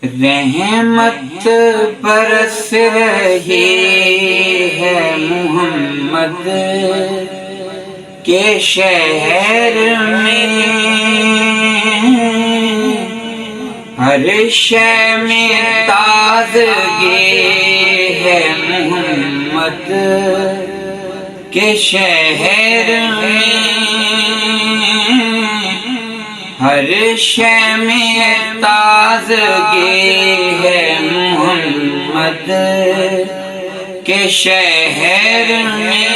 رحمت برس رہی ہے محمد کے شہر میں، ہر شے میں تازگی ہے محمد کے شہر میں، ہر شے میں تازگی ہے محمد کے شہر میں،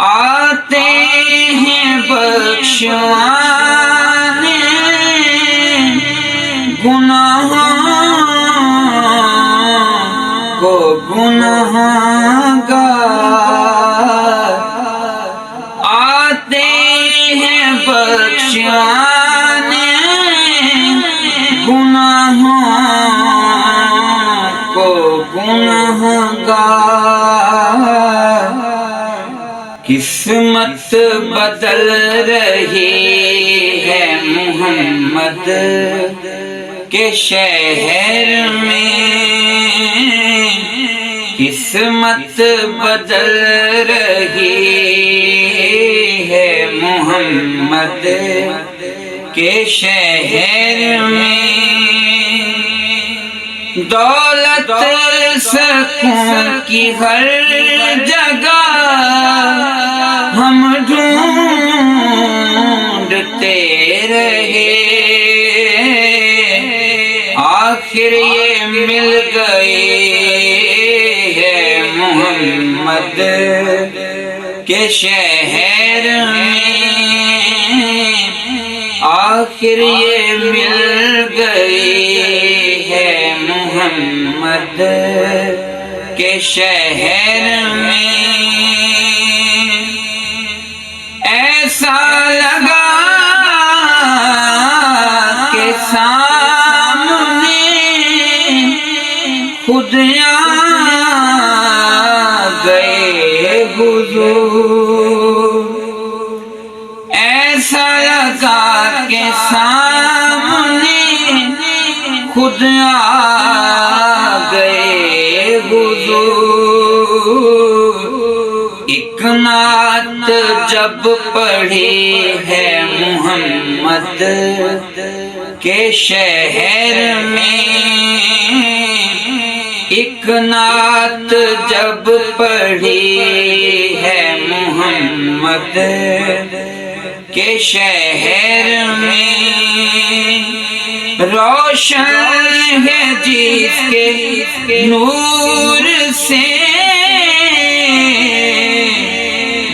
آتے ہیں بخشوانے گناہوں کو گنہگار، آتے ہیں بخشوانے گناہوں کو گنہگار، قسمت بدل رہی ہے محمد کے شہر میں، قسمت بدل رہی ہے محمد کے شہر میں، دولت سکون کی ہر جگہ ہم ڈھونڈتے رہے، آخر یہ مل گئی ہے محمد کے شہر میں، آخر یہ مل گئی ہے محمد کے شہر میں، ایسا لگا کہ سامنے خود آ گئے حضور، ایسا لگا کہ سامنے خود آ گئے حضور، ایک نعت جب پڑھی ہے محمد کے شہر میں، ایک نعت جب پڑھی ہے محمد کے شہر میں، روشن ہے جس کے نور سے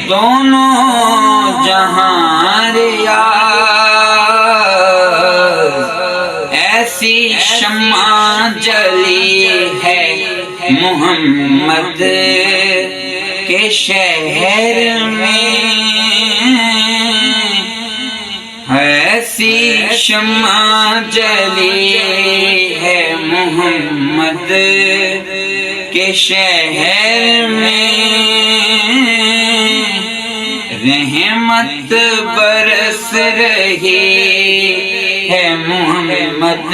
دونوں جہاں ریاض، ایسی شمع جلی ہے محمد کے شہر میں، ایسی شمع جلی ہے محمد کے شہر میں، رحمت برس رہی ہے محمد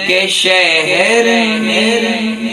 کے شہر میں۔